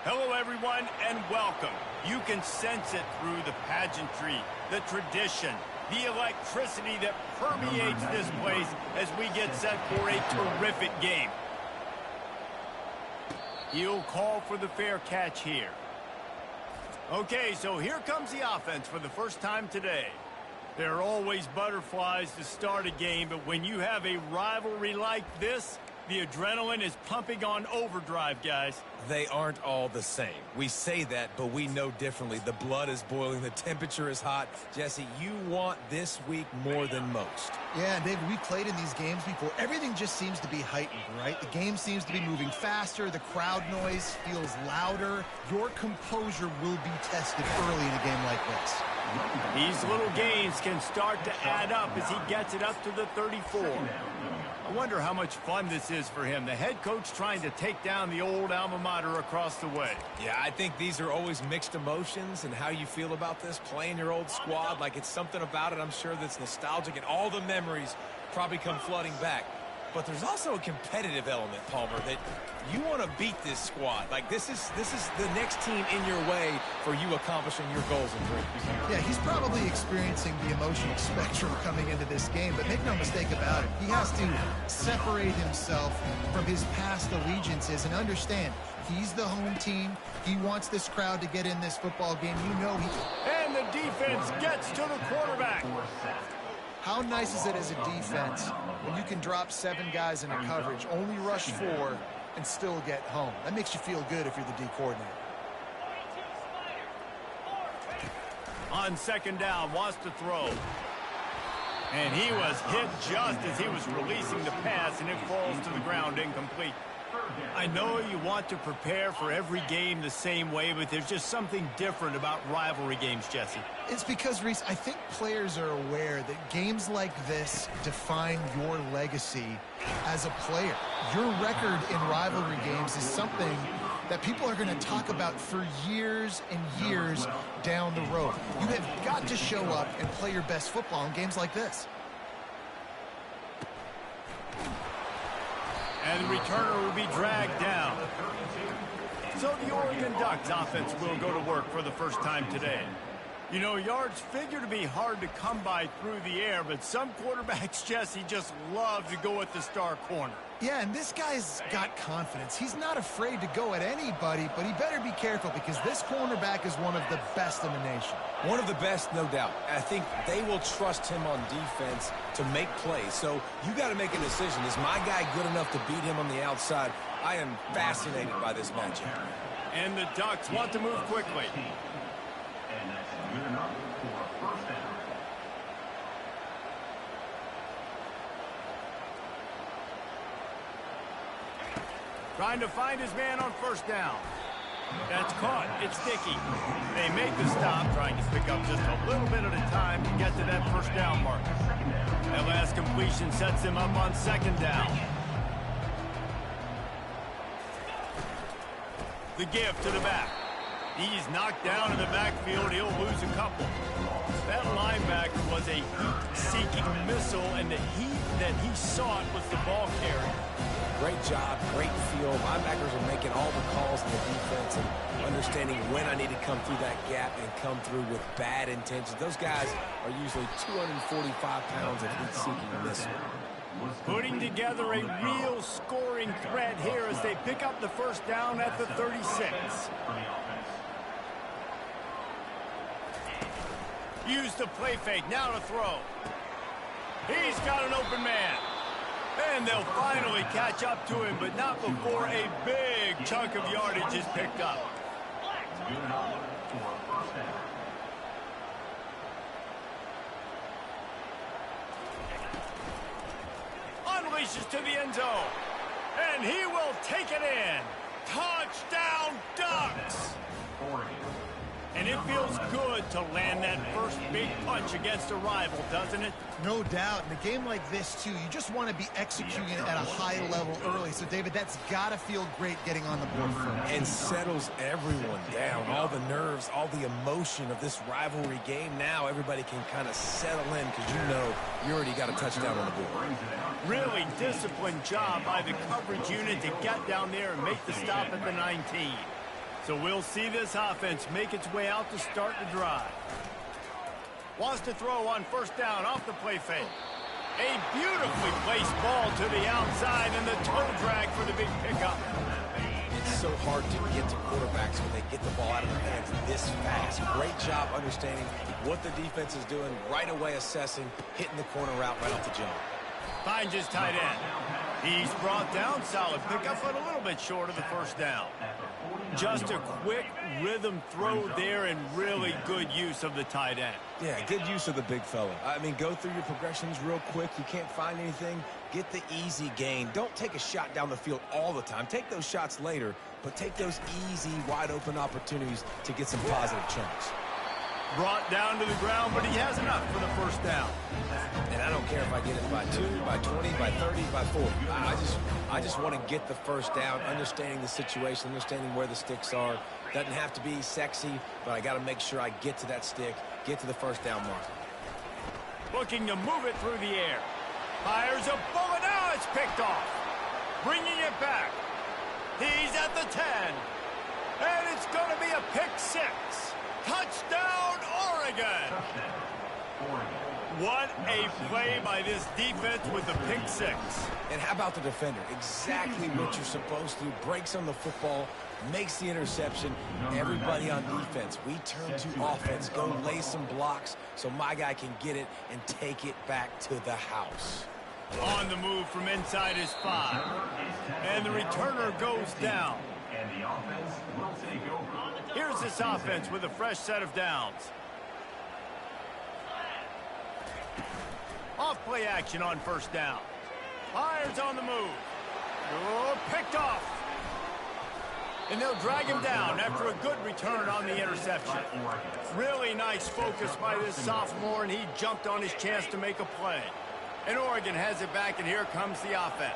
Hello, everyone, and welcome. You can sense it through the pageantry, the tradition, the electricity that permeates this place as we get set for a terrific game. He'll call for the fair catch here. Okay, so here comes the offense for the first time today. There are always butterflies to start a game, but when you have a rivalry like this, the adrenaline is pumping on overdrive, guys. They aren't all the same. We say that, but we know differently. The blood is boiling. The temperature is hot. Jesse, you want this week more than most. Yeah, David, we played in these games before. Everything just seems to be heightened, right? The game seems to be moving faster. The crowd noise feels louder. Your composure will be tested early in a game like this. These little gains can start to add up as he gets it up to the 34. I wonder how much fun this is for him. The head coach trying to take down the old alma mater across the way. Yeah, I think these are always mixed emotions and how you feel about this, playing your old squad. Like, it's something about it, I'm sure, that's nostalgic, and all the memories probably come flooding back. But there's also a competitive element, Palmer, that you want to beat this squad. Like, this is the next team in your way for you accomplishing your goals and dreams. Yeah, he's probably experiencing the emotional spectrum coming into this game, but make no mistake about it. He has to separate himself from his past allegiances and understand he's the home team. He wants this crowd to get in this football game. You know he... And the defense gets to the quarterback. How nice is it as a defense when you can drop 7 guys in a coverage, only rush 4, and still get home? That makes you feel good if you're the D coordinator. On second down, wants to throw. And he was hit just as he was releasing the pass, and it falls to the ground incomplete. I know you want to prepare for every game the same way, but there's just something different about rivalry games, Jesse. It's because, Reese, I think players are aware that games like this define your legacy as a player. Your record in rivalry games is something that people are going to talk about for years and years down the road. You have got to show up and play your best football in games like this. And the returner will be dragged down. So the Oregon Ducks offense will go to work for the first time today. You know, yards figure to be hard to come by through the air, but some quarterbacks, Jesse, just love to go at the star corner. Yeah, and this guy's got confidence. He's not afraid to go at anybody, but he better be careful because this cornerback is one of the best in the nation. One of the best, no doubt. I think they will trust him on defense to make plays. So you got to make a decision. Is my guy good enough to beat him on the outside? I am fascinated by this matchup. And the Ducks want to move quickly. And that's good enough for a first down. Trying to find his man on first down. That's caught. It's Dickey. They make the stop, trying to pick up just a little bit at a time to get to that first down mark. That last completion sets him up on second down. The give to the back. He's knocked down in the backfield. He'll lose a couple. That linebacker was a heat-seeking missile, and the heat that he sought was the ball carrier. Great job, great feel. Linebackers are making all the calls in the defense and understanding when I need to come through that gap and come through with bad intentions. Those guys are usually 245 pounds of heat-seeking missile. Putting together a real scoring threat here as they pick up the first down at the 36. Use the play fake, now to throw. He's got an open man. And they'll finally catch up to him, but not before a big chunk of yardage is picked up. Unleashes to the end zone. And he will take it in. Touchdown, Ducks! And it feels good to land that first big punch against a rival, doesn't it? No doubt. In a game like this, too, you just want to be executing at a high level early. So, David, that's got to feel great getting on the board first. And settles everyone down. All the nerves, all the emotion of this rivalry game. Now everybody can kind of settle in because you know you already got a touchdown on the board. Really disciplined job by the coverage unit to get down there and make the stop at the 19. So we'll see this offense make its way out to start the drive. Wants to throw on first down off the play fake. A beautifully placed ball to the outside and the toe drag for the big pickup. It's so hard to get to quarterbacks when they get the ball out of their hands this fast. Great job understanding what the defense is doing, right away assessing, hitting the corner route right off the jump. Finds his tight end. He's brought down, solid pickup, but a little bit short of the first down. Just a quick rhythm throw there and really good use of the tight end. Yeah, good use of the big fella. I mean, go through your progressions real quick. You can't find anything. Get the easy gain. Don't take a shot down the field all the time. Take those shots later, but take those easy, wide-open opportunities to get some positive chunks. Brought down to the ground, but he has enough for the first down. And I don't care if I get it by 2, by 20, by 30, by 40. I just want to get the first down, understanding the situation, understanding where the sticks are. Doesn't have to be sexy, but I got to make sure I get to that stick, get to the first down mark. Looking to move it through the air. Fires a bullet. Now it's picked off. Bringing it back. He's at the 10. And it's going to be a pick 6. Touchdown, Oregon! What a play by this defense with the pick 6. And how about the defender? Exactly what you're supposed to do. Breaks on the football, makes the interception. Everybody on defense, we turn to offense. Go lay some blocks so my guy can get it and take it back to the house. On the move from inside his 5. And the returner goes down. And the offense will take over. Here's this offense with a fresh set of downs. Off play action on first down. Fires on the move. Oh, picked off. And they'll drag him down after a good return on the interception. Really nice focus by this sophomore, and he jumped on his chance to make a play. And Oregon has it back, and here comes the offense.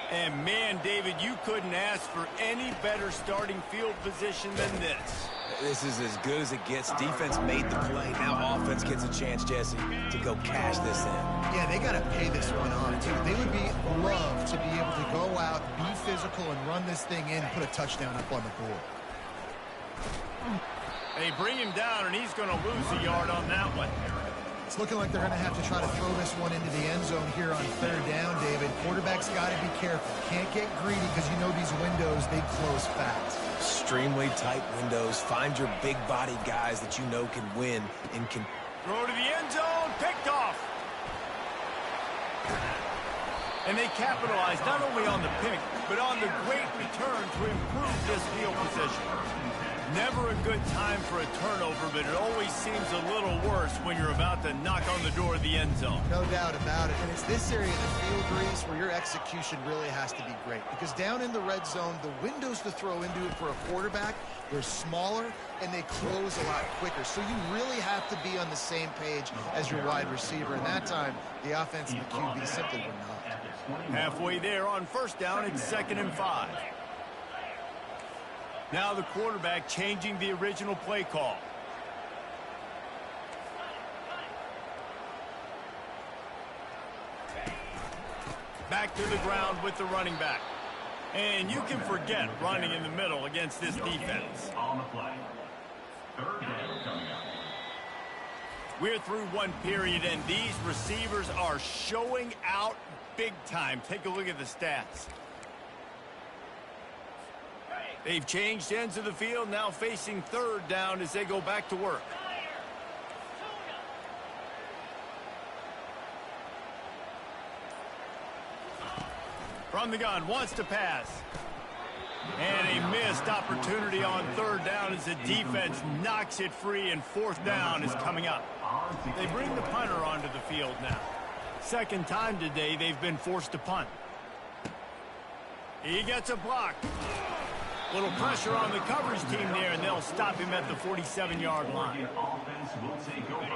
And, man, David, you couldn't ask for any better starting field position than this. This is as good as it gets. Defense made the play. Now offense gets a chance, Jesse, to go cash this in. Yeah, they got to pay this one off, too. They would love to be able to go out, be physical, and run this thing in and put a touchdown up on the board. They bring him down, and he's going to lose a yard on that one. It's looking like they're going to have to try to throw this one into the end zone here on third down, David. Quarterback's got to be careful. Can't get greedy because you know these windows, they close fast. Extremely tight windows. Find your big-bodied guys that you know can win and can... Throw to the end zone, picked off. And they capitalize not only on the pick, but on the great return to improve this field position. Never a good time for a turnover, but it always seems a little worse when you're about to knock on the door of the end zone. No doubt about it. And it's this area of the field, Reese, where your execution really has to be great. Because down in the red zone, the windows to throw into it for a quarterback, they're smaller and they close a lot quicker. So you really have to be on the same page as your wide receiver. And that time, the offense and the QB simply were not. Halfway there on first down, it's 2nd and 5. Now the quarterback changing the original play call. Back to the ground with the running back. And you can forget running in the middle against this defense. On the play. Third down coming up. We're through one period, and these receivers are showing out big time. Take a look at the stats. They've changed ends of the field, now facing third down as they go back to work. From the gun, wants to pass. And a missed opportunity on third down as the defense knocks it free, and fourth down is coming up. They bring the punter onto the field now. Second time today they've been forced to punt. He gets a block. Little pressure on the coverage team there, and they'll stop him at the 47-yard line.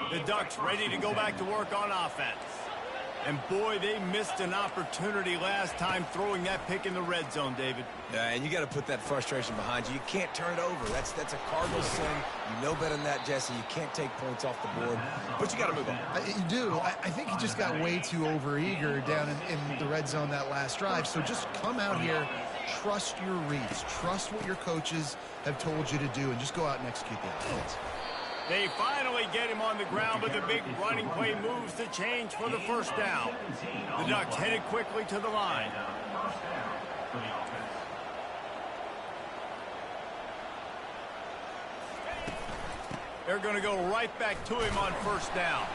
The Ducks ready to go back to work on offense. And, boy, they missed an opportunity last time throwing that pick in the red zone, David. And you got to put that frustration behind you. You can't turn it over. That's a cardinal sin. You know better than that, Jesse. You can't take points off the board, but you got to move on. You do. I think he just got way too overeager down in the red zone that last drive. So just come out here, trust your reads. Trust what your coaches have told you to do, and just go out and execute the offense. They finally get him on the ground, but the big running play moves the change for the first down. The Ducks headed quickly to the line. They're going to go right back to him on first down.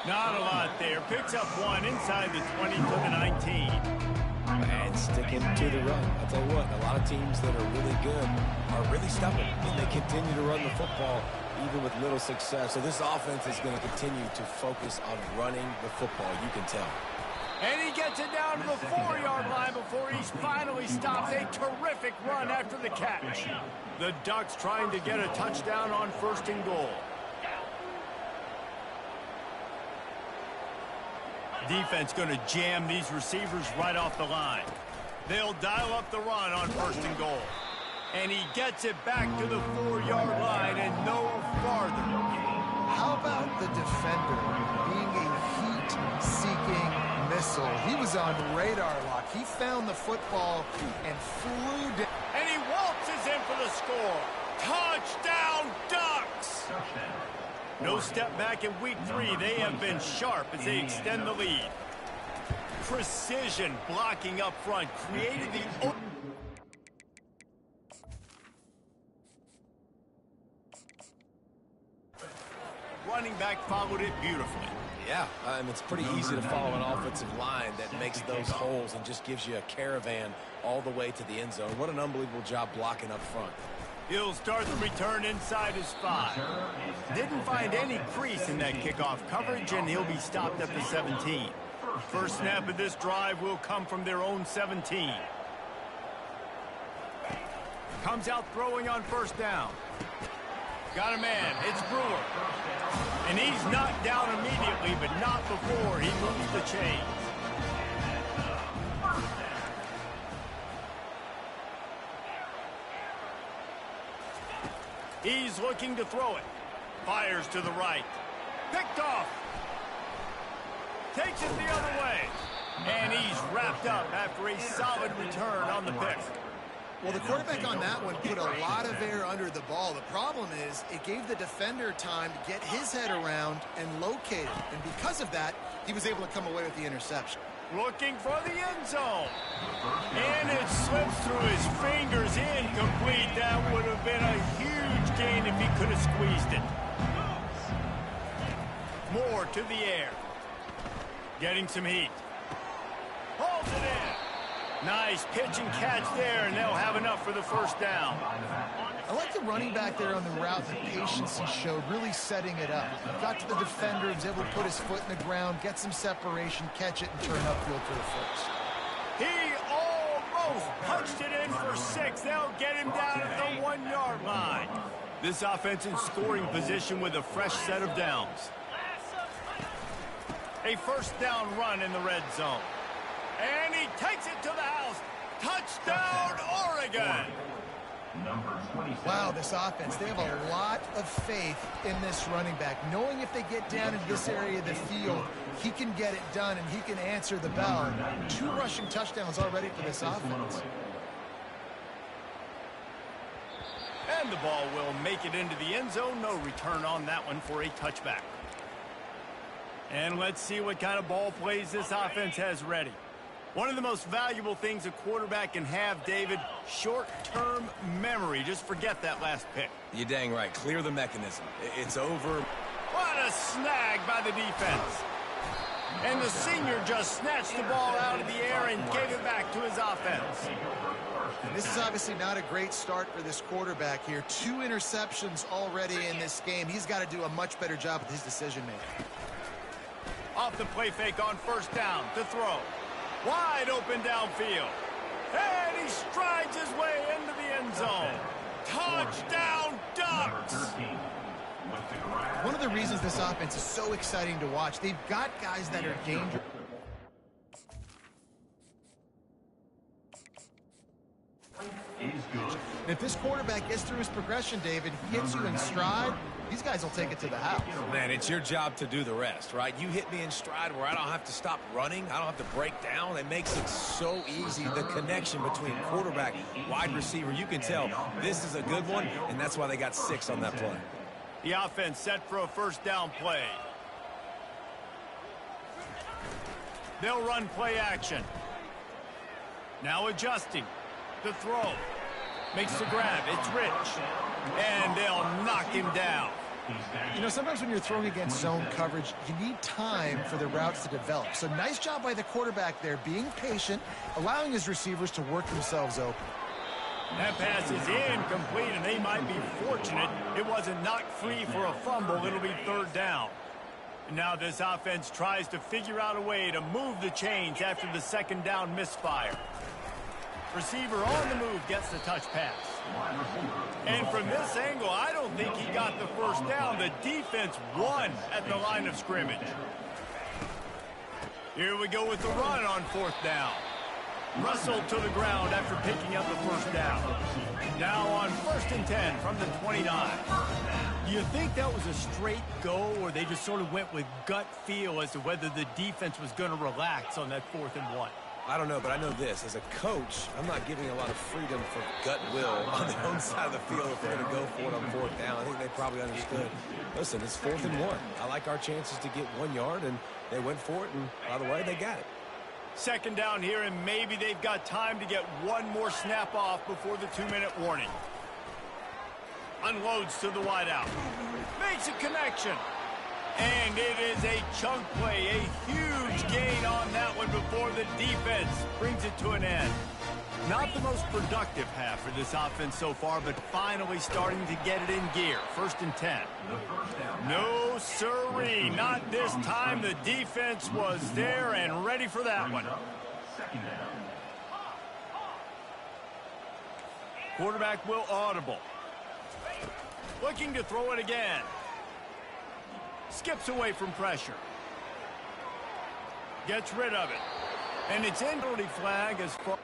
Not a lot there. Picks up one inside the 20 to the 19. And sticking to the run. I'll tell you what, a lot of teams that are really good are really stubborn, and they continue to run the football even with little success. So this offense is going to continue to focus on running the football, you can tell. And he gets it down to the 4-yard line before he's finally stopped. A terrific run after the catch. The Ducks trying to get a touchdown on first and goal. Defense going to jam these receivers right off the line. They'll dial up the run on first and goal. And he gets it back to the 4-yard line and no farther. How about the defender being a heat-seeking missile? He was on radar lock. He found the football and flew down. And he waltzes in for the score. Touchdown, Ducks! No step back in week 3. They have been sharp as they extend the lead. Precision blocking up front created the... Running back followed it beautifully. Yeah, it's pretty easy to follow an offensive line that makes those holes and just gives you a caravan all the way to the end zone. What an unbelievable job blocking up front. He'll start the return inside his 5. Didn't find any crease in that kickoff coverage, and he'll be stopped at the 17. First snap of this drive will come from their own 17. Comes out throwing on first down. Got a man. It's Brewer. And he's knocked down immediately, but not before he moves the chains. He's looking to throw it. Fires to the right. Picked off. Takes it the other way. And he's wrapped up after a solid return on the pick. Well, the quarterback on that one put a lot of air under the ball. The problem is it gave the defender time to get his head around and locate it. And because of that, he was able to come away with the interception. Looking for the end zone. And it slips through his fingers, incomplete. That would have been a huge gain if he could have squeezed it. Moore to the air. Getting some heat. Holds it in. Nice pitch and catch there, and they'll have enough for the first down. I like the running back there on the route, the patience he showed, really setting it up. Got to the defender, was able to put his foot in the ground, get some separation, catch it, and turn upfield for the first. He almost punched it in for 6. They'll get him down at the 1-yard line. This offense in scoring position with a fresh set of downs. A first down run in the red zone. And he takes it to the house. Touchdown, Oregon! Wow, this offense, they have a lot of faith in this running back. Knowing if they get down in this area of the field, he can get it done and he can answer the bell. 2 rushing touchdowns already for this offense. And the ball will make it into the end zone. No return on that one for a touchback. And let's see what kind of ball plays this offense has ready. One of the most valuable things a quarterback can have, David, short-term memory. Just forget that last pick. You're dang right. Clear the mechanism. It's over. What a snag by the defense. And the senior just snatched the ball out of the air and gave it back to his offense. And this is obviously not a great start for this quarterback here. 2 interceptions already in this game. He's got to do a much better job with his decision-making. Off the play fake on first down to throw. Wide open downfield. And he strides his way into the end zone. Touchdown, Ducks! One of the reasons this offense is so exciting to watch, they've got guys that are dangerous. Is good. And if this quarterback gets through his progression, David, hits you in stride, these guys will take it to the house. Man, it's your job to do the rest, right? You hit me in stride where I don't have to stop running. I don't have to break down. It makes it so easy, the connection between quarterback, wide receiver. You can tell this is a good one, and that's why they got 6 on that play. The offense set for a first down play. They'll run play action. Now adjusting. The throw. Makes the grab. It's Rich. And they'll knock him down. You know, sometimes when you're throwing against zone coverage, you need time for the routes to develop. So nice job by the quarterback there, being patient, allowing his receivers to work themselves open. That pass is incomplete, and they might be fortunate it wasn't knocked free for a fumble. It'll be third down. And now this offense tries to figure out a way to move the chains after the second down misfire. Receiver on the move gets the touch pass. And from this angle, I don't think he got the first down. The defense won at the line of scrimmage. Here we go with the run on fourth down. Russell to the ground after picking up the first down. Now on 1st and 10 from the 29. Do you think that was a straight go, or they just sort of went with gut feel as to whether the defense was going to relax on that 4th and 1? I don't know, but I know this. As a coach, I'm not giving a lot of freedom for gut will on their own side of the field if they're going to go for it on 4th down. I think they probably understood. Listen, it's 4th and 1. I like our chances to get 1 yard, and they went for it, and by the way, they got it. Second down here, and maybe they've got time to get one more snap off before the 2-minute warning. Unloads to the wideout. Makes a connection. And it is a chunk play, a huge gain on that one before the defense brings it to an end. Not the most productive half for this offense so far, but finally starting to get it in gear. 1st and 10. No sirree, not this time. The defense was there and ready for that one. Quarterback will audible. Looking to throw it again. Skips away from pressure. Gets rid of it. And it's in penalty flag as far...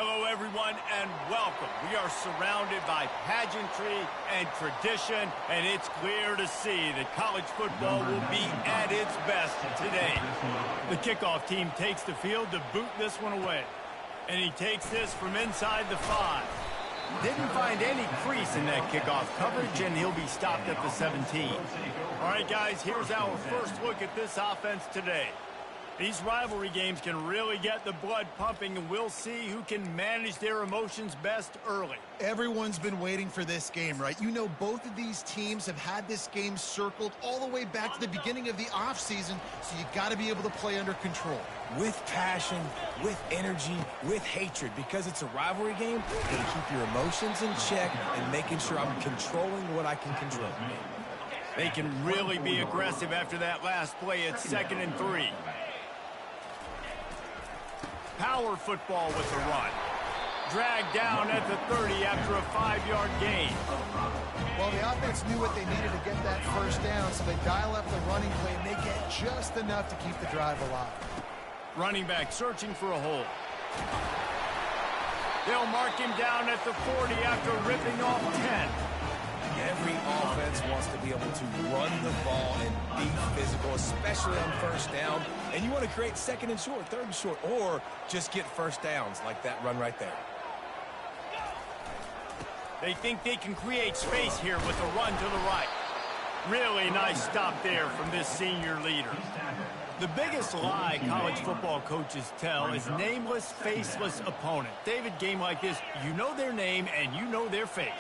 Hello, everyone, and welcome. We are surrounded by pageantry and tradition, and it's clear to see that college football will be at its best today. The kickoff team takes the field to boot this one away, and he takes this from inside the 5. Didn't find any crease in that kickoff coverage, and he'll be stopped at the 17. All right, guys, here's our first look at this offense today. These rivalry games can really get the blood pumping, and we'll see who can manage their emotions best early. Everyone's been waiting for this game, right? You know, both of these teams have had this game circled all the way back to the beginning of the offseason, so you got to be able to play under control. With passion, with energy, with hatred, because it's a rivalry game, you got to keep your emotions in check and making sure I'm controlling what I can control. They can really be aggressive after that last play. It's 2nd and 3. Power football with the run. Dragged down at the 30 after a 5-yard gain. Well, the offense knew what they needed to get that first down, so they dial up the running play, and they get just enough to keep the drive alive. Running back searching for a hole. They'll mark him down at the 40 after ripping off 10. Every offense wants to be able to run the ball and be physical, especially on first down. And you want to create 2nd and short, 3rd and short, or just get first downs like that run right there. They think they can create space here with a run to the right. Really nice stop there from this senior leader. The biggest lie college football coaches tell is nameless, faceless opponent. David, game like this, you know their name and you know their face.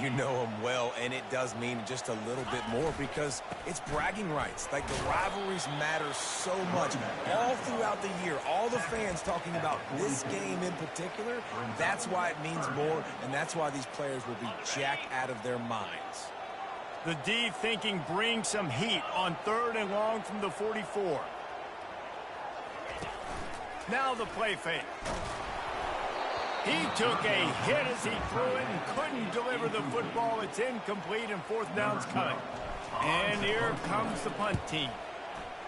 You know them well, and it does mean just a little bit more because it's bragging rights. Like, the rivalries matter so much. All throughout the year, all the fans talking about this game in particular, that's why it means more, and that's why these players will be jacked out of their minds. The D thinking bring some heat on 3rd and long from the 44. Now the play fake. He took a hit as he threw it and couldn't deliver the football. It's incomplete and 4th down's coming. And here comes the punt team.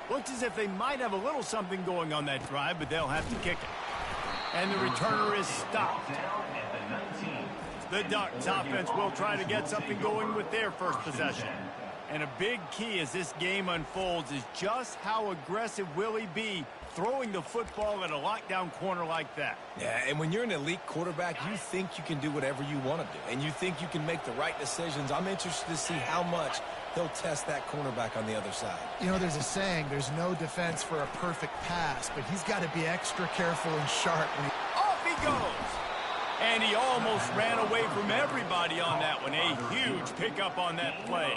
Looks as if they might have a little something going on that drive, but they'll have to kick it. And the returner is stopped. The Ducks offense will try to get something going with their first possession. And a big key as this game unfolds is just how aggressive will he be throwing the football at a lockdown corner like that. Yeah, and when you're an elite quarterback, you think you can do whatever you want to do, and you think you can make the right decisions. I'm interested to see how much he'll test that cornerback on the other side. You know, there's a saying, there's no defense for a perfect pass, but he's got to be extra careful and sharp. Off he goes! And he almost ran away from everybody on that one. A huge pickup on that play.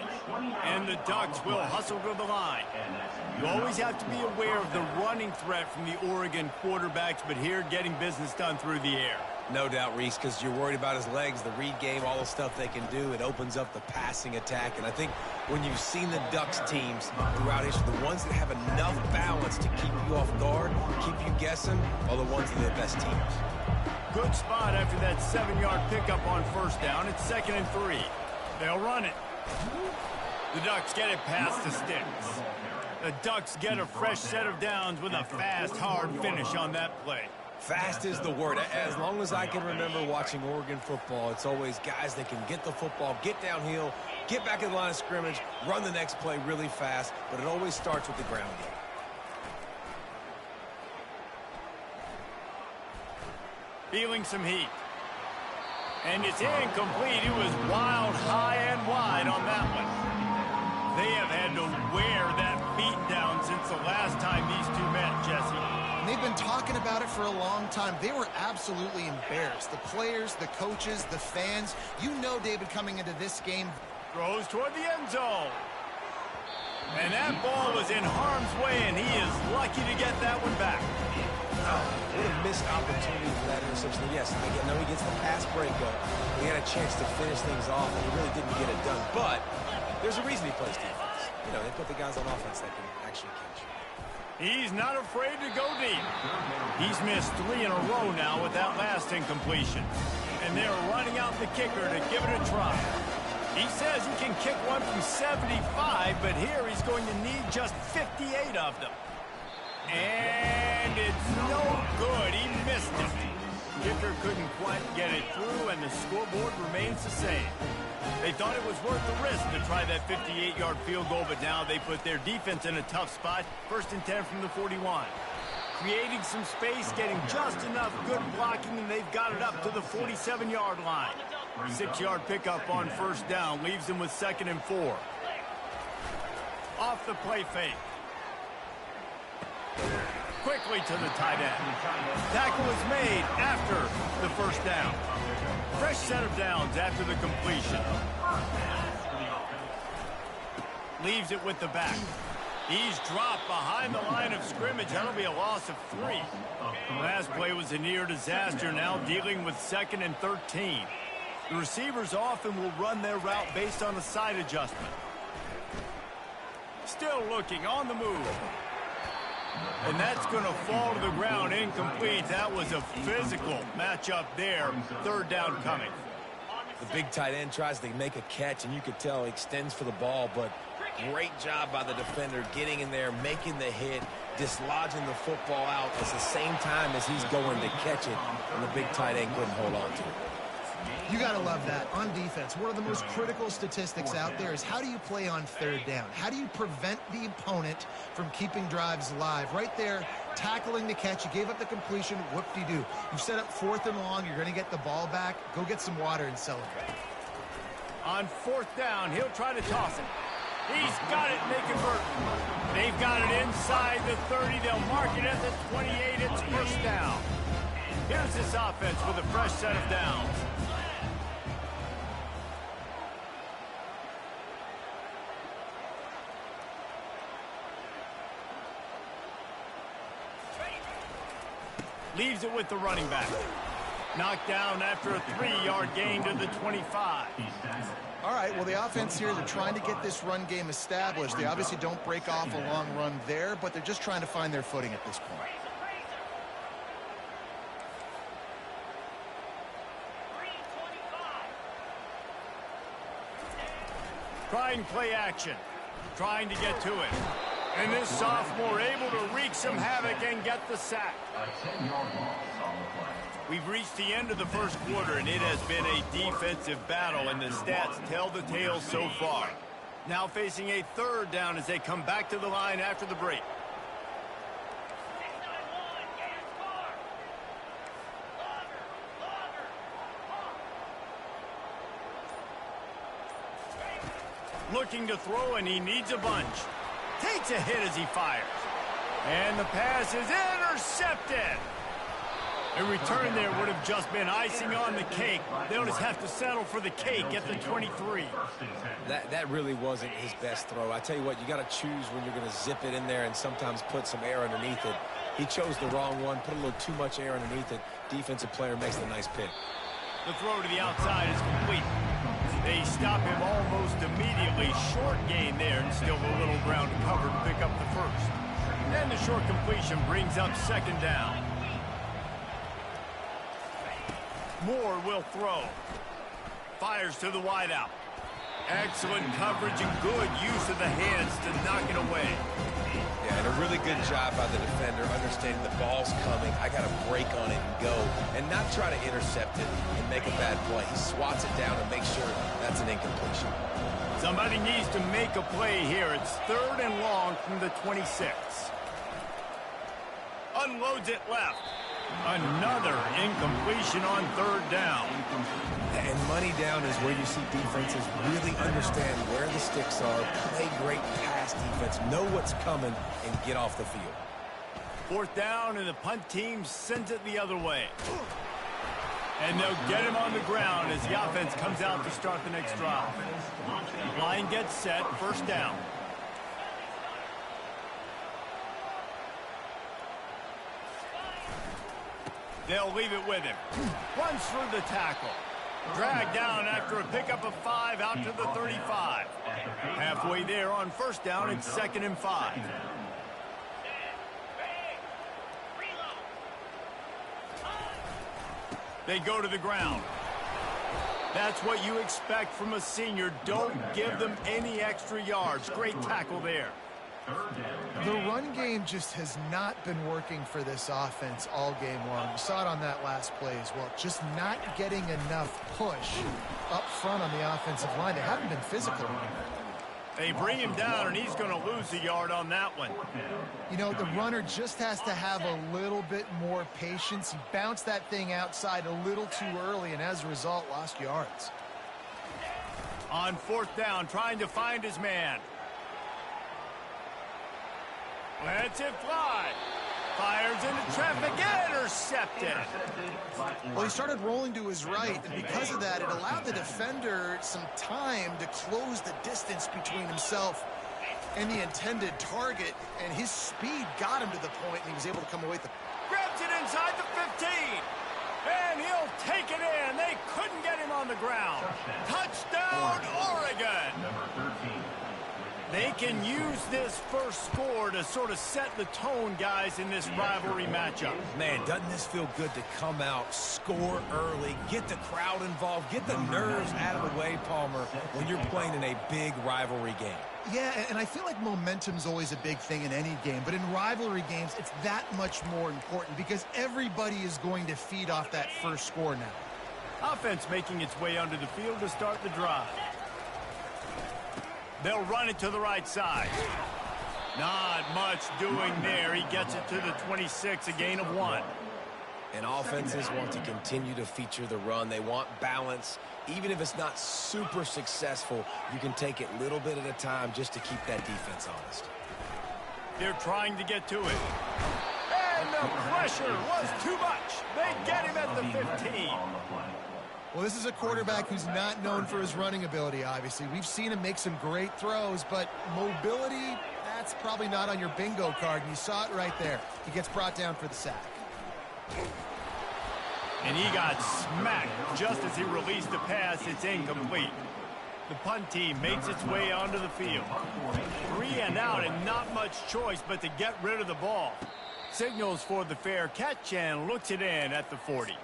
And the Ducks will hustle to the line. You always have to be aware of the running threat from the Oregon quarterbacks, but here getting business done through the air. No doubt, Reese, because you're worried about his legs, the read game, all the stuff they can do. It opens up the passing attack. And I think when you've seen the Ducks teams throughout history, the ones that have enough balance to keep you off guard, keep you guessing, are the ones that are the best teams. Good spot after that 7-yard pickup on first down. It's 2nd and 3. They'll run it. The Ducks get it past the sticks. The Ducks get a fresh set of downs with a fast, hard finish on that play. Fast is the word. As long as I can remember watching Oregon football, it's always guys that can get the football, get downhill, get back in the line of scrimmage, run the next play really fast, but it always starts with the ground game. Feeling some heat. And it's incomplete. It was wild, high, and wide on that one. They have had to wear that beat down since the last time these two met, Jesse. And they've been talking about it for a long time. They were absolutely embarrassed. The players, the coaches, the fans. You know, David, coming into this game. Throws toward the end zone. And that ball was in harm's way, and he is lucky to get that one back. What a missed opportunity for that interception. Yes, I know he gets the pass breakup. He had a chance to finish things off, and he really didn't get it done. But there's a reason he plays defense. You know, they put the guys on offense that can actually catch. He's not afraid to go deep. He's missed 3 in a row now with that last incompletion. And they're running out the kicker to give it a try. He says he can kick one from 75, but here he's going to need just 58 of them. And it's no good. He missed it. Kicker couldn't quite get it through, and the scoreboard remains the same. They thought it was worth the risk to try that 58-yard field goal, but now they put their defense in a tough spot. 1st and 10 from the 41. Creating some space, getting just enough good blocking, and they've got it up to the 47-yard line. 6-yard pickup on 1st down leaves them with 2nd and 4. Off the play fake. Quickly to the tight end. Tackle is made after the 1st down. Fresh set of downs after the completion. Leaves it with the back. He's dropped behind the line of scrimmage. That'll be a loss of 3. Last play was a near disaster, now dealing with 2nd and 13. The receivers often will run their route based on a side adjustment. Still looking on the move. And that's going to fall to the ground incomplete. That was a physical matchup there. 3rd down coming. The big tight end tries to make a catch, and you could tell he extends for the ball, but great job by the defender getting in there, making the hit, dislodging the football out at the same time as he's going to catch it, and the big tight end couldn't hold on to it. You got to love that. On defense, one of the most critical statistics out there is how do you play on 3rd down? How do you prevent the opponent from keeping drives alive? Right there, tackling the catch. You gave up the completion. Whoop-de-doo. You set up 4th and long. You're going to get the ball back. Go get some water and celebrate. On 4th down, he'll try to toss it. He's got it, and they convert. They've got it inside the 30. They'll mark it at the 28. It's 1st down. Here's this offense with a fresh set of downs. Leaves it with the running back. Knocked down after a 3-yard gain to the 25. All right, well, the offense here, they're trying to get this run game established. They obviously don't break off a long run there, but they're just trying to find their footing at this point. Trying play action. Trying to get to it. And this sophomore able to wreak some havoc and get the sack. We've reached the end of the 1st quarter, and it has been a defensive battle, and the stats tell the tale so far. Now facing a 3rd down as they come back to the line after the break. Looking to throw, and he needs a bunch. Takes a hit as he fires. And the pass is intercepted. A return there would have just been icing on the cake. They'll just have to settle for the cake at the 23. That really wasn't his best throw. I tell you what, you got to choose when you're going to zip it in there and sometimes put some air underneath it. He chose the wrong one, put a little too much air underneath it. Defensive player makes the nice pick. The throw to the outside is complete. They stop him almost immediately. Short gain there, and still a little ground covered to pick up the 1st. And the short completion brings up 2nd down. Moore will throw. Fires to the wideout. Excellent coverage and good use of the hands to knock it away. Yeah, and a really good job by the defender, understanding the ball's coming. I got to break on it and go, and not try to intercept it and make a bad play. He swats it down and makes sure that's an incompletion. Somebody needs to make a play here. It's 3rd and long from the 26. Unloads it left. Another incompletion on 3rd down. And money down is where you see defenses really understand where the sticks are, play great pass defense, know what's coming, and get off the field. 4th down, and the punt team sends it the other way. And they'll get him on the ground as the offense comes out to start the next drive. Line gets set, 1st down. They'll leave it with him. Runs through the tackle. Dragged down after a pickup of 5 out to the 35. Halfway there on 1st down, it's 2nd and 5. They go to the ground. That's what you expect from a senior. Don't give them any extra yards. Great tackle there. The run game just has not been working for this offense all game long. You saw it on that last play as well. Just not getting enough push up front on the offensive line. They haven't been physical. They bring him down, and he's going to lose a yard on that one. You know, the runner just has to have a little bit more patience. He bounced that thing outside a little too early, and as a result, lost yards. On fourth down, trying to find his man. Lets it fly. Fires into traffic, intercepted. Well, he started rolling to his right, and because of that, it allowed the defender some time to close the distance between himself and the intended target, and his speed got him to the point, and he was able to come away with the... Grabs it inside the 15. And he'll take it in. They couldn't get him on the ground. Touchdown, Oregon. Number 13. They can use this first score to sort of set the tone, guys, in this rivalry matchup. Man, doesn't this feel good to come out, score early, get the crowd involved, get the nerves out of the way, Palmer, when you're playing in a big rivalry game? Yeah, and I feel like momentum's always a big thing in any game, but in rivalry games, it's that much more important because everybody is going to feed off that first score now. Offense making its way onto the field to start the drive. They'll run it to the right side. Not much doing there. He gets it to the 26, a gain of 1. And offenses want to continue to feature the run. They want balance. Even if it's not super successful, you can take it little bit at a time just to keep that defense honest. They're trying to get to it. And the pressure was too much. They get him at the 15. Well, this is a quarterback who's not known for his running ability, obviously. We've seen him make some great throws, but mobility, that's probably not on your bingo card, and you saw it right there. He gets brought down for the sack. And he got smacked just as he released the pass. It's incomplete. The punt team makes its way onto the field. 3 and out and not much choice but to get rid of the ball. Signals for the fair catch and looks it in at the 40.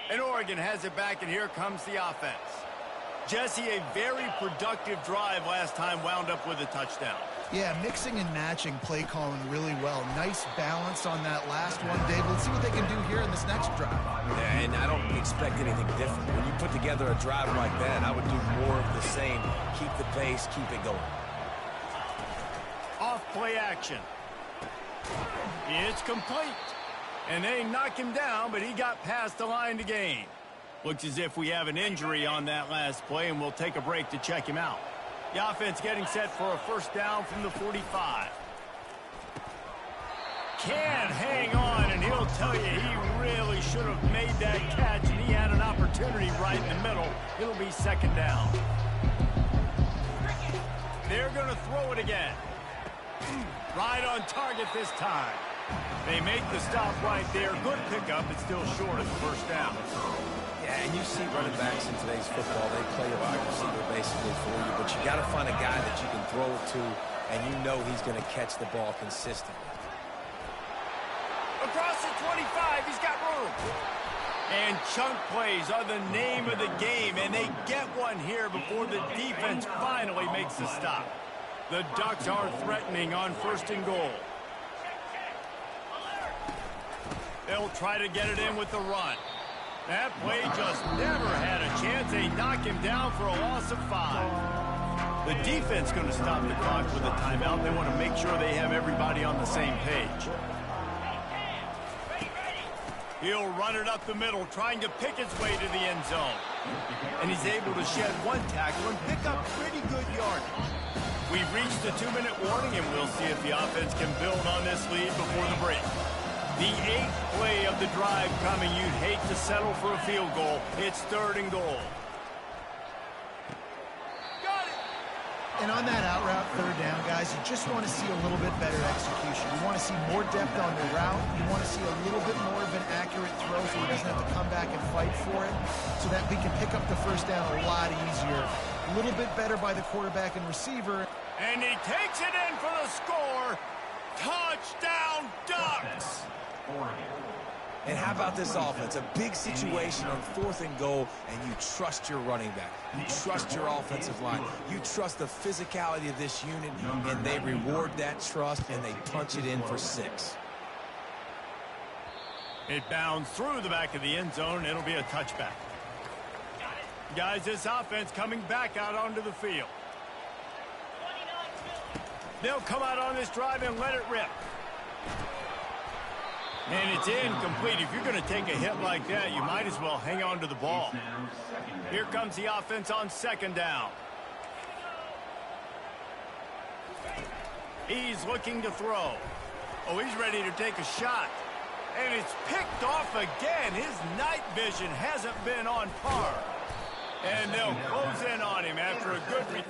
And Oregon has it back, and here comes the offense. Jesse, a very productive drive last time, wound up with a touchdown. Yeah, mixing and matching play calling really well. Nice balance on that last one, Dave. Let's see what they can do here in this next drive. Yeah, and I don't expect anything different. When you put together a drive like that, I would do more of the same. Keep the pace, keep it going. Off play action. It's complete. And they knock him down, but he got past the line to gain. Looks as if we have an injury on that last play, and we'll take a break to check him out. The offense getting set for a first down from the 45. Can't hang on, and he'll tell you he really should have made that catch, and he had an opportunity right in the middle. It'll be second down. They're going to throw it again. Right on target this time. They make the stop right there. Good pickup, but still short of the first down. Yeah, and you see running backs in today's football, they play a wide receiver basically for you, but you got to find a guy that you can throw it to, and you know he's going to catch the ball consistently. Across the 25, he's got room. And chunk plays are the name of the game, and they get one here before the defense finally makes the stop. The Ducks are threatening on first and goal. They'll try to get it in with the run. That play just never had a chance. They knock him down for a loss of 5. The defense going to stop the clock with a timeout. They want to make sure they have everybody on the same page. He'll run it up the middle, trying to pick his way to the end zone. And he's able to shed one tackle and pick up pretty good yardage. We've reached the 2-minute warning, and we'll see if the offense can build on this lead before the break. The 8th play of the drive coming. You'd hate to settle for a field goal. It's 3rd and goal. Got it. And on that out route, 3rd down, guys, you just want to see a little bit better execution. You want to see more depth on the route. You want to see a little bit more of an accurate throw so he doesn't have to come back and fight for it, so that we can pick up the first down a lot easier. A little bit better by the quarterback and receiver. And he takes it in for the score. Touchdown, Ducks! And how about this offense? A big situation on 4th and goal, and you trust your running back. You trust your offensive line. You trust the physicality of this unit, and they reward that trust, and they punch it in for 6. It bounds through the back of the end zone. It'll be a touchback. Guys, this offense coming back out onto the field. They'll come out on this drive and let it rip. And it's incomplete. If you're going to take a hit like that, you might as well hang on to the ball. Here comes the offense on 2nd down. He's looking to throw. Oh, he's ready to take a shot. And it's picked off again. His night vision hasn't been on par. And they'll close in on him after a good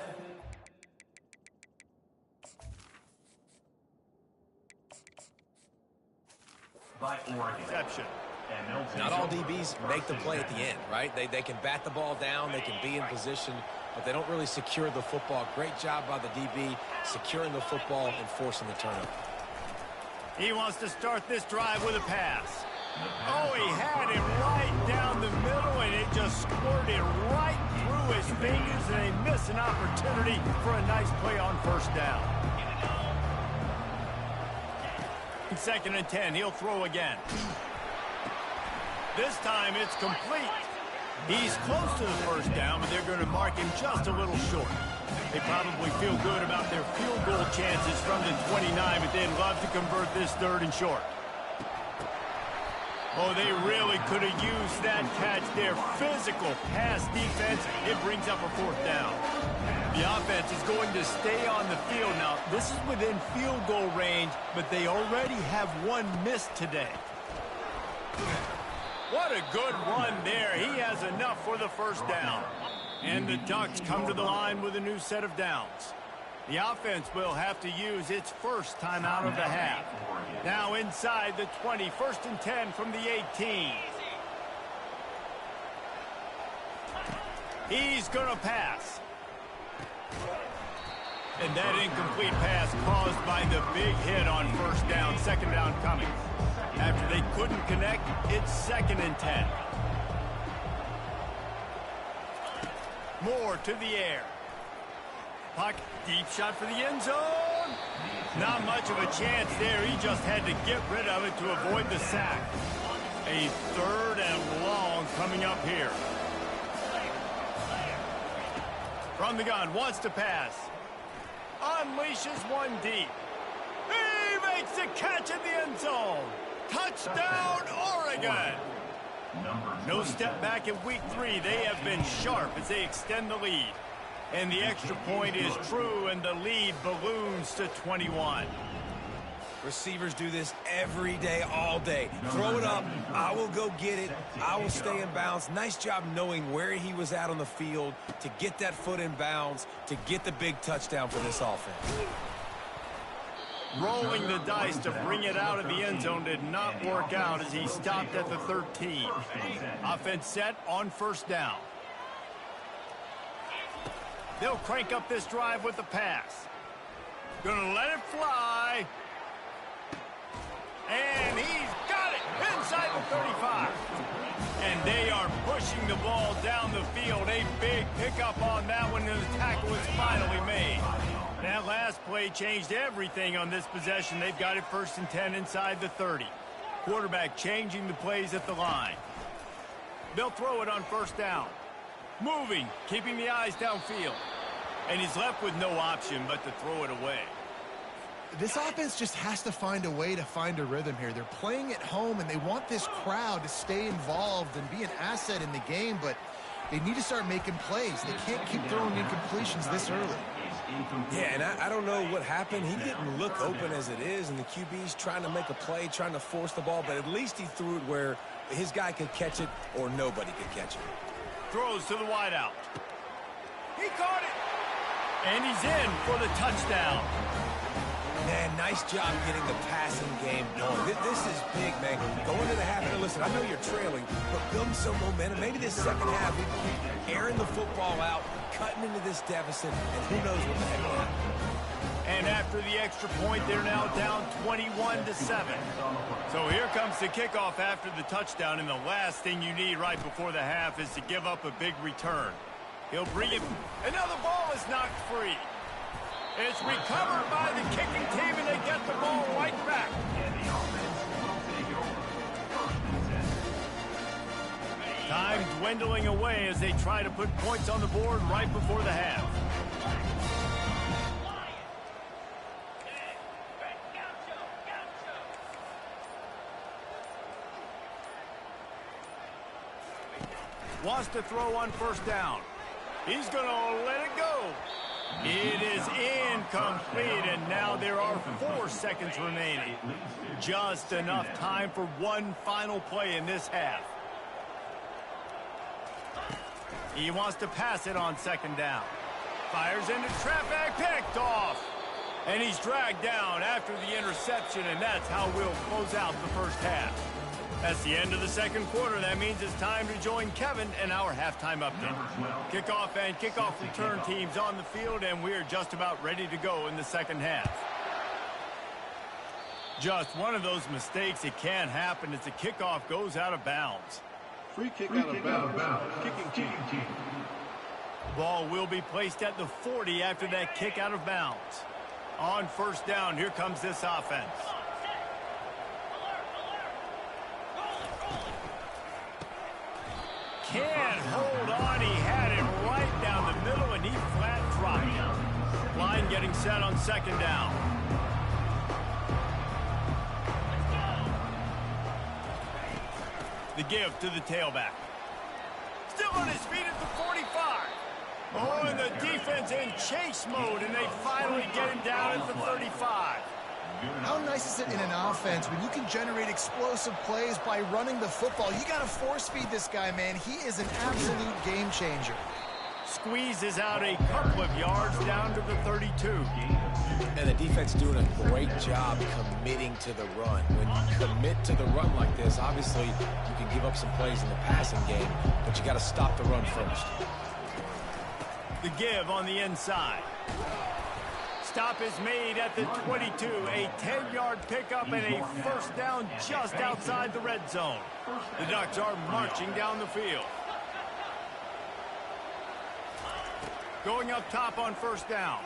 reception. Not all DBs make the play at the end, right? They can bat the ball down, they can be in position, but they don't really secure the football. Great job by the DB securing the football and forcing the turnover. He wants to start this drive with a pass. Oh, he had him right down the middle, and it just squirted right through his fingers, and they miss an opportunity for a nice play on 1st down. 2nd and 10, he'll throw again. This time it's complete. He's close to the 1st down, but they're going to mark him just a little short. They probably feel good about their field goal chances from the 29, but they'd love to convert this 3rd and short. Oh, they really could have used that catch. Their physical pass defense, it brings up a 4th down. The offense is going to stay on the field now. This is within field goal range, but they already have one missed today. What a good run there. He has enough for the 1st down. And the Ducks come to the line with a new set of downs. The offense will have to use its 1st timeout of the half. Now inside the 20, 1st and 10 from the 18. He's going to pass. And that incomplete pass caused by the big hit on 1st down, 2nd down coming. After they couldn't connect, it's 2nd and 10. Moore to the air. Puck, deep shot for the end zone. Not much of a chance there. He just had to get rid of it to avoid the sack. A 3rd and long coming up here. From the gun, wants to pass. Unleashes one deep. He makes the catch in the end zone. Touchdown, Oregon. No step back in week 3. They have been sharp as they extend the lead. And the extra point is true, and the lead balloons to 21. Receivers do this every day, all day. Throw it up. I will go get it. I will stay in bounds. Nice job knowing where he was at on the field to get that foot in bounds, to get the big touchdown for this offense. Rolling the dice to bring it out of the end zone did not work out as he stopped at the 13. Offense set on 1st down. They'll crank up this drive with the pass. Gonna let it fly. And he's got it inside the 35. And they are pushing the ball down the field. A big pickup on that one, and the tackle is finally made. That last play changed everything on this possession. They've got it 1st and 10 inside the 30. Quarterback changing the plays at the line. They'll throw it on 1st down. Moving, keeping the eyes downfield. And he's left with no option but to throw it away. This offense just has to find a way to find a rhythm here. They're playing at home, and they want this crowd to stay involved and be an asset in the game, but they need to start making plays. They can't keep throwing incompletions this early. Yeah, and I don't know what happened. He didn't look open as it is, and the QB's trying to make a play, trying to force the ball, but at least he threw it where his guy could catch it or nobody could catch it. Throws to the wideout. He caught it. And he's in for the touchdown. Man, nice job getting the passing game going. This is big, man. Going to the half, and listen, I know you're trailing, but building some momentum. Maybe this 2nd half, we can keep airing the football out, cutting into this deficit, and who knows what the heck will happen. And after the extra point, they're now down 21-7. So here comes the kickoff after the touchdown, and the last thing you need right before the half is to give up a big return. He'll bring it, and now the ball is knocked free. It's recovered by the kicking team, and they get the ball right back. Time dwindling away as they try to put points on the board right before the half. Wants to throw on first down. He's going to let it go. It is incomplete, and now there are 4 seconds remaining. Just enough time for one final play in this half. He wants to pass it on second down. Fires into traffic, picked off. And he's dragged down after the interception, and that's how we'll close out the first half. That's the end of the second quarter. That means it's time to join Kevin in our halftime update. Kickoff and kickoff return teams on the field, and we're just about ready to go in the second half. Just one of those mistakes that can happen as the kickoff goes out of bounds. Free kick out of bounds. Kicking team. Ball will be placed at the 40 after that kick out of bounds. On first down, here comes this offense. Can't hold on. He had it right down the middle, and he flat dropped. Line getting set on second down. The give to the tailback. Still on his feet at the 45. Oh, and the defense in chase mode, and they finally get him down at the 35. How nice is it in an offense when you can generate explosive plays by running the football? You got to force feed this guy, man. He is an absolute game changer. Squeezes out a couple of yards down to the 32. And the defense doing a great job committing to the run. When you commit to the run like this, obviously you can give up some plays in the passing game, but you got to stop the run first. The give on the inside. Stop is made at the 22. A 10-yard pickup and a first down just outside the red zone. The Ducks are marching down the field. Going up top on first down.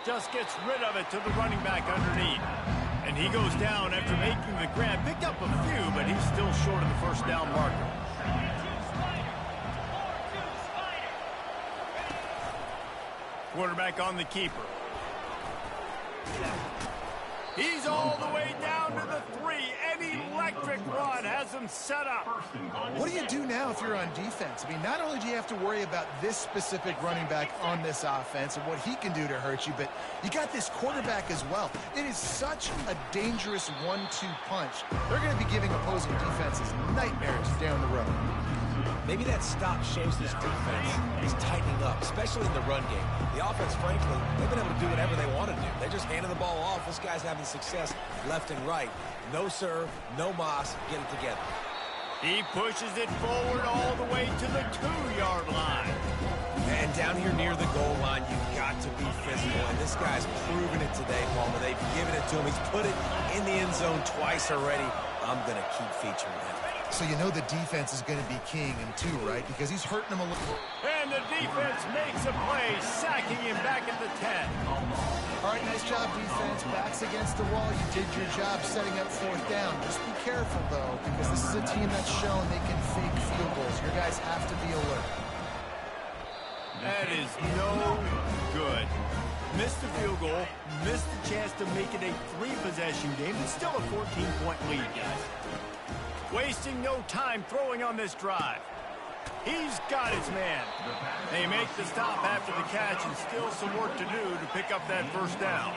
Just gets rid of it to the running back underneath. And he goes down after making the grab. Picked up a few, but he's still short of the first down marker. Quarterback on the keeper. He's all the way down to the 3. An electric run has him set up. What do you do now if you're on defense? I mean, not only do you have to worry about this specific running back on this offense and what he can do to hurt you, but you got this quarterback as well. It is such a dangerous 1-2 punch. They're going to be giving opposing defenses nightmares down the road. Maybe that stop shows this defense is tightening up, especially in the run game. The offense, frankly, they've been able to do whatever they want to do. They're just handing the ball off. This guy's having success left and right. No serve, no moss, get it together. He pushes it forward all the way to the 2-yard line. And down here near the goal line, you've got to be physical. And this guy's proven it today, Palmer. They've given it to him. He's put it in the end zone twice already. I'm going to keep featuring him. So you know the defense is going to be king in 2, right? Because he's hurting them a little. And the defense makes a play, sacking him back at the 10. All right, nice job, defense. Backs against the wall. You did your job setting up fourth down. Just be careful, though, because this is a team that's shown they can fake field goals. Your guys have to be alert. That is no good. Missed the field goal, missed the chance to make it a 3-possession game, and still a 14-point lead, guys. Wasting no time throwing on this drive. He's got his man. They make the stop after the catch, and still some work to do to pick up that first down.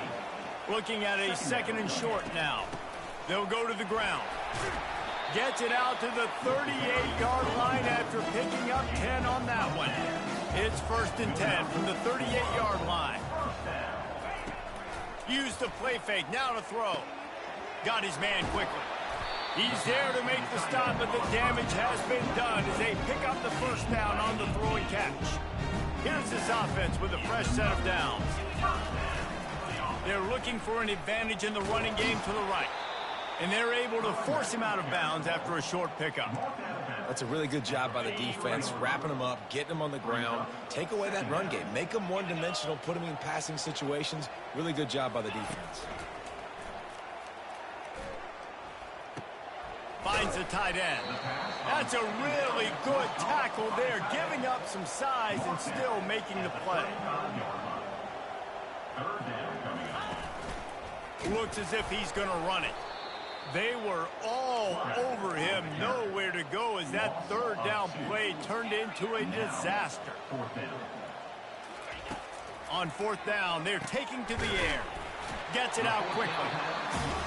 Looking at a 2nd and short now. They'll go to the ground. Gets it out to the 38-yard line after picking up 10 on that one. It's 1st and 10 from the 38-yard line. Used the play fake, now to throw. Got his man quickly. He's there to make the stop, but the damage has been done as they pick up the first down on the throw and catch. Here's this offense with a fresh set of downs. They're looking for an advantage in the running game to the right. And they're able to force him out of bounds after a short pickup. That's a really good job by the defense, wrapping them up, getting them on the ground, take away that run game, make them one-dimensional, put them in passing situations. Really good job by the defense. Finds the tight end. That's a really good tackle there, giving up some size and still making the play. Looks as if he's going to run it. They were all over him, nowhere to go as that third down play turned into a disaster. On fourth down, they're taking to the air. Gets it out quickly.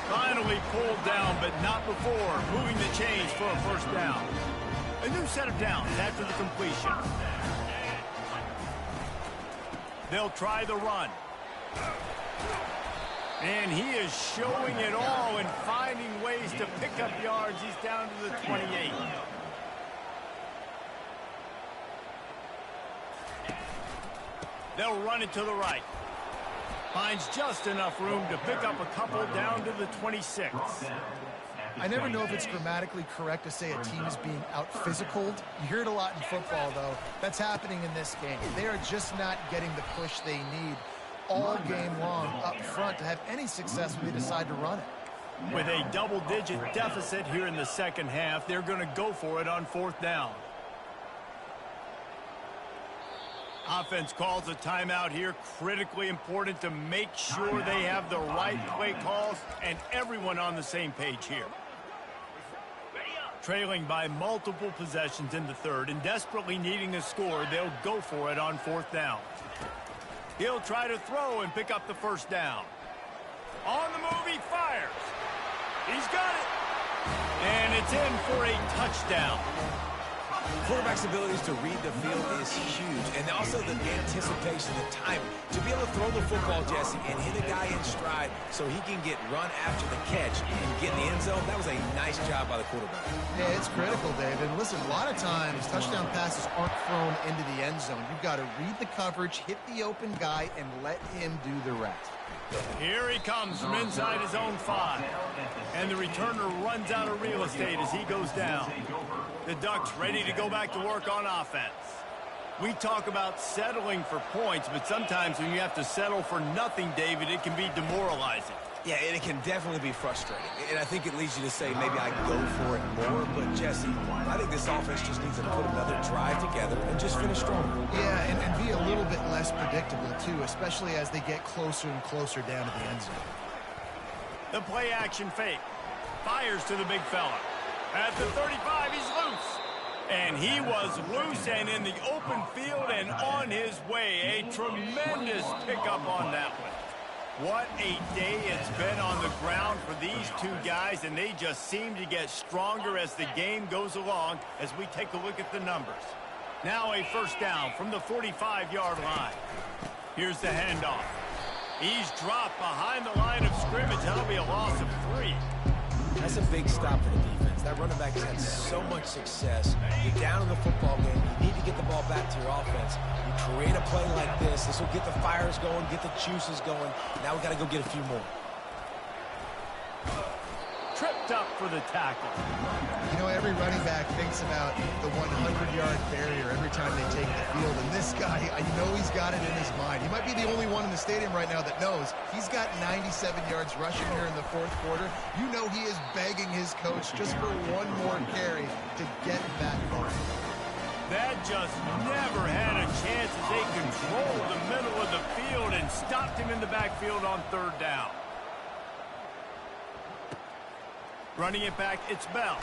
Finally pulled down, but not before moving the chains for a first down. A new set of downs after the completion. They'll try the run. And he is showing it all and finding ways to pick up yards. He's down to the 28. They'll run it to the right. Finds just enough room to pick up a couple down to the 26. I never know if it's grammatically correct to say a team is being out-physicaled. You hear it a lot in football, though. That's happening in this game. They are just not getting the push they need all game long up front to have any success when they decide to run it. With a double-digit deficit here in the second half, they're going to go for it on fourth down. Offense calls a timeout here. Critically important to make sure they have the right play calls and everyone on the same page here. Trailing by multiple possessions in the third and desperately needing a score, they'll go for it on fourth down. He'll try to throw and pick up the first down. On the move, he fires. He's got it. And it's in for a touchdown. Quarterback's abilities to read the field is huge, and also the anticipation, the timing. To be able to throw the football, Jesse, and hit a guy in stride so he can get run after the catch and get in the end zone, that was a nice job by the quarterback. Yeah, it's critical, David. Listen, a lot of times touchdown passes aren't thrown into the end zone. You've got to read the coverage, hit the open guy, and let him do the rest. Here he comes from inside his own 5. And the returner runs out of real estate as he goes down. The Ducks ready to go back to work on offense. We talk about settling for points, but sometimes when you have to settle for nothing, David, it can be demoralizing. Yeah, and it can definitely be frustrating. And I think it leads you to say maybe I go for it more. But, Jesse, I think this offense just needs to put another drive together and just finish strong. Yeah, and be a little bit less predictable, too, especially as they get closer and closer down to the end zone. The play action fake. Fires to the big fella. At the 35, he's loose. And he was loose and in the open field and on his way. A tremendous pickup on that one. What a day it's been on the ground for these two guys, and they just seem to get stronger as the game goes along as we take a look at the numbers. Now a first down from the 45-yard line. Here's the handoff. He's dropped behind the line of scrimmage. That'll be a loss of 3. That's a big stop for the defense. That running back has had so much success. You're down in the football game. You need to get the ball back to your offense. You create a play like this. This will get the fires going, get the juices going. Now we got to go get a few more. Tripped up for the tackle. You know, every running back thinks about the 100-yard barrier every time they take the field. And this guy, I know he's got it in his mind. He might be the only one in the stadium right now that knows he's got 97 yards rushing here in the fourth quarter. You know he is begging his coach just for one more carry to get that ball. That just never had a chance as they controlled the middle of the field and stopped him in the backfield on third down. Running it back, it's Bell.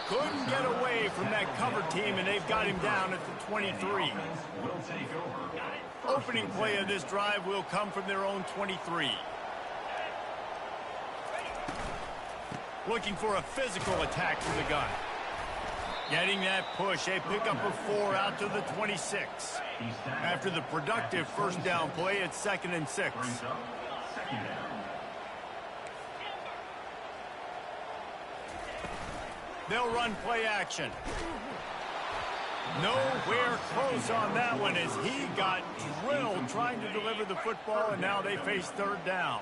Couldn't get away from that cover team, and they've got him down at the 23. Opening play of this drive will come from their own 23. Looking for a physical attack from the gun. Getting that push, a pickup of 4 out to the 26. After the productive first down play, it's 2nd and 6. They'll run play action. Nowhere close on that one as he got drilled trying to deliver the football, and now they face third down.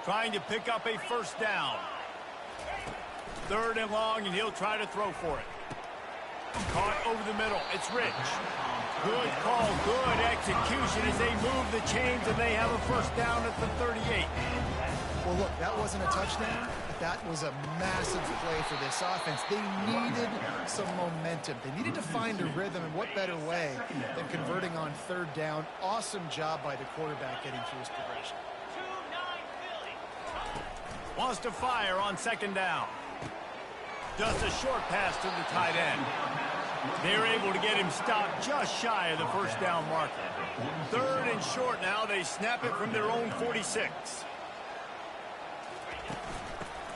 Trying to pick up a first down. Third and long, and he'll try to throw for it. Caught over the middle. It's Rich. Good call, good execution as they move the chains, and they have a first down at the 38. Well, look, that wasn't a touchdown. That was a massive play for this offense. They needed some momentum. They needed to find a rhythm, and what better way than converting on third down. Awesome job by the quarterback getting through his progression. Wants to fire on second down. Just a short pass to the tight end. They're able to get him stopped just shy of the first down marker. Third and short now. They snap it from their own 46.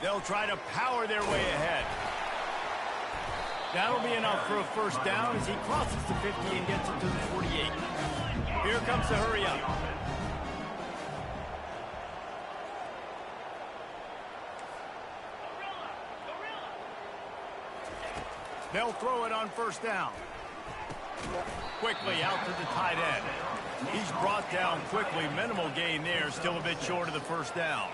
They'll try to power their way ahead. That'll be enough for a first down as he crosses the 50 and gets it to the 48. Here comes the hurry up. They'll throw it on first down. Quickly out to the tight end. He's brought down quickly. Minimal gain there. Still a bit short of the first down.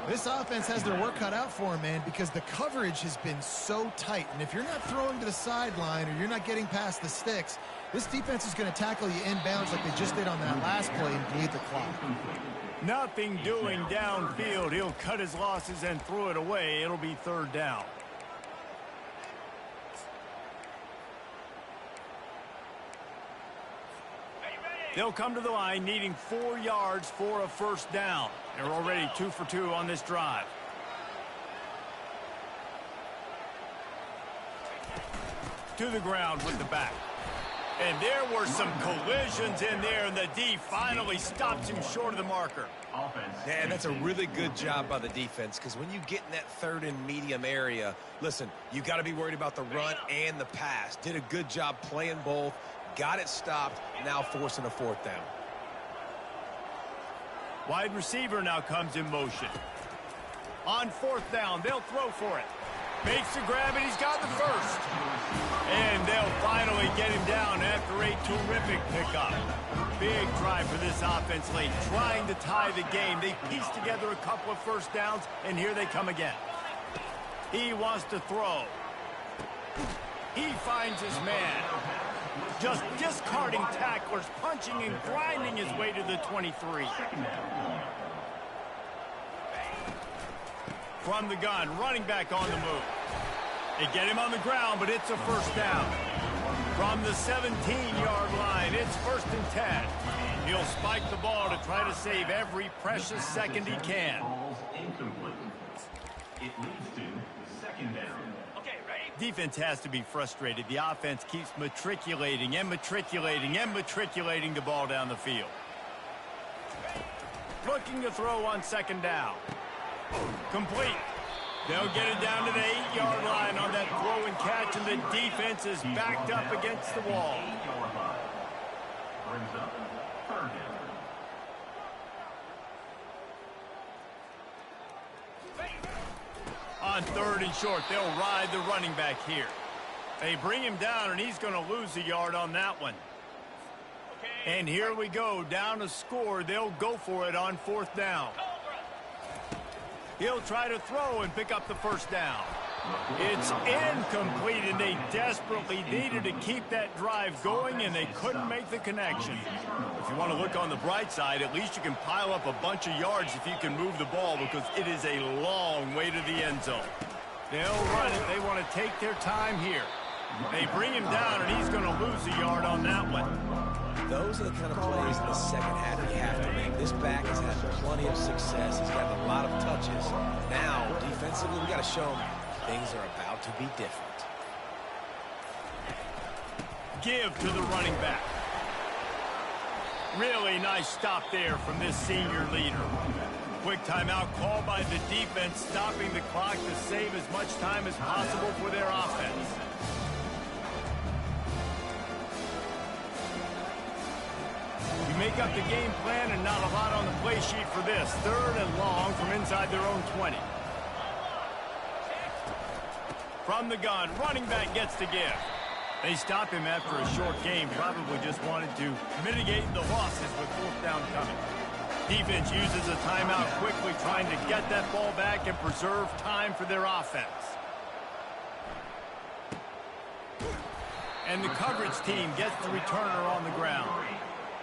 This offense has their work cut out for them, man, because the coverage has been so tight. And if you're not throwing to the sideline or you're not getting past the sticks, this defense is going to tackle you inbounds like they just did on that last play and bleed the clock. Nothing doing downfield. He'll cut his losses and throw it away. It'll be third down. They'll come to the line needing 4 yards for a first down. They're already 2 for 2 on this drive. To the ground with the back. And there were some collisions in there, and the D finally stops him short of the marker. Man, that's a really good job by the defense, because when you get in that third and medium area, listen, you got to be worried about the run and the pass. Did a good job playing both. Got it stopped, now forcing a fourth down. Wide receiver now comes in motion. On fourth down, they'll throw for it. Makes the grab, and he's got the first. And they'll finally get him down after a terrific pickup. Big drive for this offense late, trying to tie the game. They pieced together a couple of first downs, and here they come again. He wants to throw. He finds his man. Just discarding tacklers, punching and grinding his way to the 23. From the gun, running back on the move. They get him on the ground, but it's a first down. From the 17-yard line, it's 1st and 10. He'll spike the ball to try to save every precious second he can. It leads to second down. Defense has to be frustrated. The offense keeps matriculating and matriculating and matriculating the ball down the field. Looking to throw on second down. Complete. They'll get it down to the 8-yard line on that throw and catch, and the defense is backed up against the wall. Brings up third down. On third and short, they'll ride the running back here. They bring him down, and he's going to lose a yard on that one. And here we go, down a score. They'll go for it on fourth down. He'll try to throw and pick up the first down. It's incomplete, and they desperately needed to keep that drive going, and they couldn't make the connection. If you want to look on the bright side, at least you can pile up a bunch of yards if you can move the ball, because it is a long way to the end zone. They'll run it. They want to take their time here. They bring him down, and he's going to lose a yard on that one. Those are the kind of plays in the second half you have to make. This back has had plenty of success. He's got a lot of touches. Now, defensively, we got to show him things are about to be different. Give to the running back. Really nice stop there from this senior leader. Quick timeout called by the defense, stopping the clock to save as much time as possible for their offense. You make up the game plan and not a lot on the play sheet for this. Third and long from inside their own 20. From the gun, running back gets to give. They stop him after a short game, probably just wanted to mitigate the losses with fourth down coming. Defense uses a timeout quickly, trying to get that ball back and preserve time for their offense. And the coverage team gets the returner on the ground.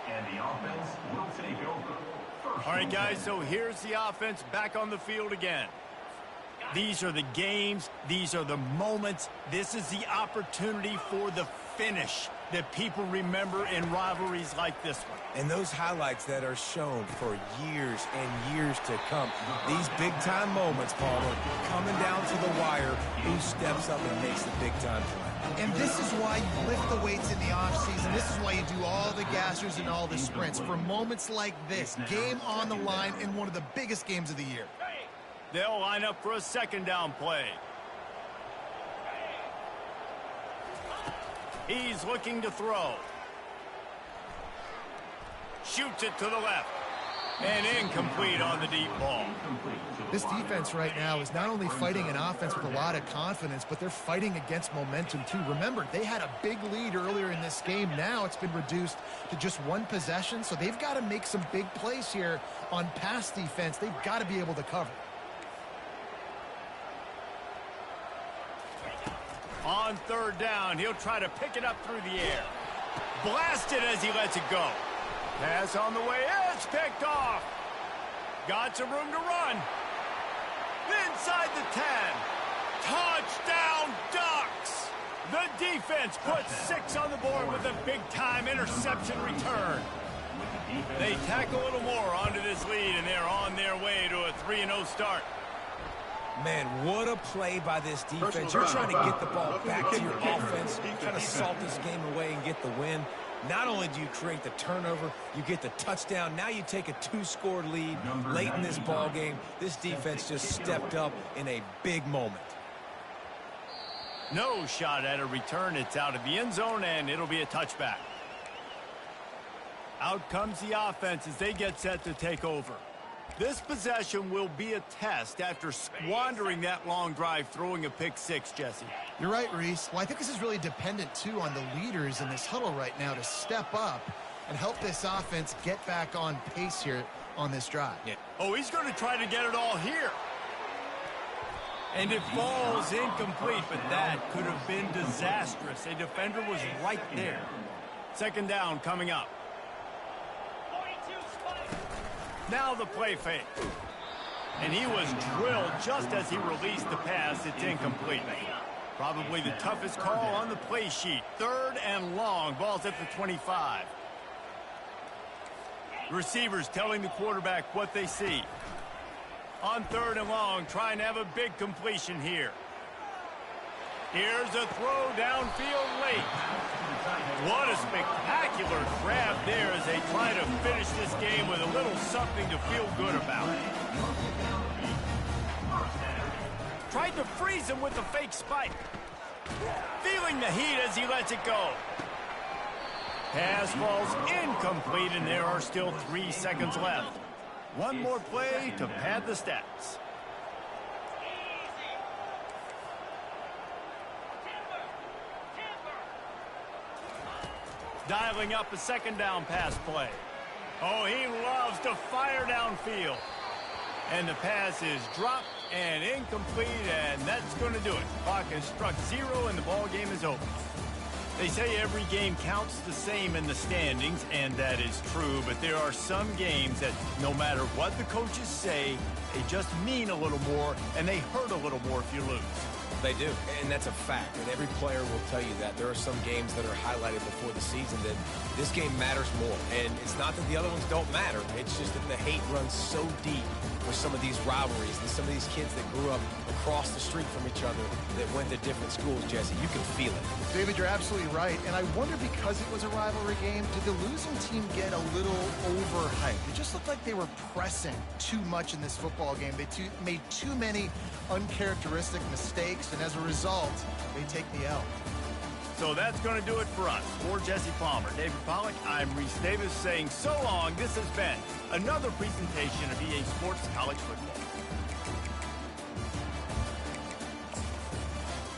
And the offense will take over. All right, guys, so here's the offense back on the field again. These are the games. These are the moments. This is the opportunity for the finish that people remember in rivalries like this one. And those highlights that are shown for years and years to come. These big-time moments, Palmer, coming down to the wire. Who steps up and makes the big-time play? And this is why you lift the weights in the offseason. This is why you do all the gassers and all the sprints. For moments like this, game on the line in one of the biggest games of the year. They'll line up for a second down play. He's looking to throw. Shoots it to the left. And incomplete on the deep ball. This defense right now is not only fighting an offense with a lot of confidence, but they're fighting against momentum too. Remember, they had a big lead earlier in this game. Now it's been reduced to just one possession, so they've got to make some big plays here on pass defense. They've got to be able to cover. On third down, he'll try to pick it up through the air. Blasted as he lets it go. Pass on the way, it's picked off. Got some room to run. Inside the 10. Touchdown Ducks. The defense puts 6 on the board with a big-time interception return. They tack a little more onto this lead, and they're on their way to a 3-0 start. Man, what a play by this defense. You're trying to get the ball back to your offense, trying to salt this game away and get the win. Not only do you create the turnover, you get the touchdown. Now you take a 2-score lead late in this ball game. This defense just stepped up in a big moment. No shot at a return. It's out of the end zone, and it'll be a touchback. Out comes the offense as they get set to take over. This possession will be a test after squandering that long drive, throwing a pick 6, Jesse. You're right, Reese. Well, I think this is really dependent, too, on the leaders in this huddle right now to step up and help this offense get back on pace here on this drive. Yeah. Oh, he's going to try to get it all here. And it falls incomplete, but that could have been disastrous. A defender was right there. Second down coming up. Now the play fake. And he was drilled just as he released the pass. It's incomplete. Probably the toughest call on the play sheet. Third and long. Ball's at the 25. Receivers telling the quarterback what they see. On third and long, trying to have a big completion here. Here's a throw downfield late. What a spectacular grab there as they try to finish this game with a little something to feel good about. Tried to freeze him with a fake spike. Feeling the heat as he lets it go. Pass falls incomplete, and there are still 3 seconds left. One more play to pad the stats. Dialing up a second down pass play. Oh, he loves to fire downfield. And the pass is dropped and incomplete, and that's going to do it. Clock has struck 0, and the ball game is over. They say every game counts the same in the standings, and that is true, but there are some games that no matter what the coaches say, they just mean a little more, and they hurt a little more if you lose. They do, and that's a fact, and every player will tell you that. There are some games that are highlighted before the season that this game matters more, and it's not that the other ones don't matter. It's just that the hate runs so deep with some of these rivalries and some of these kids that grew up across the street from each other that went to different schools, Jesse. You can feel it. David, you're absolutely right, and I wonder because it was a rivalry game, did the losing team get a little overhyped? It just looked like they were pressing too much in this football game. They made too many uncharacteristic mistakes, and as a result, they take the L. So that's going to do it for us. For Jesse Palmer, David Pollack, I'm Reese Davis saying so long. This has been another presentation of EA Sports College Football.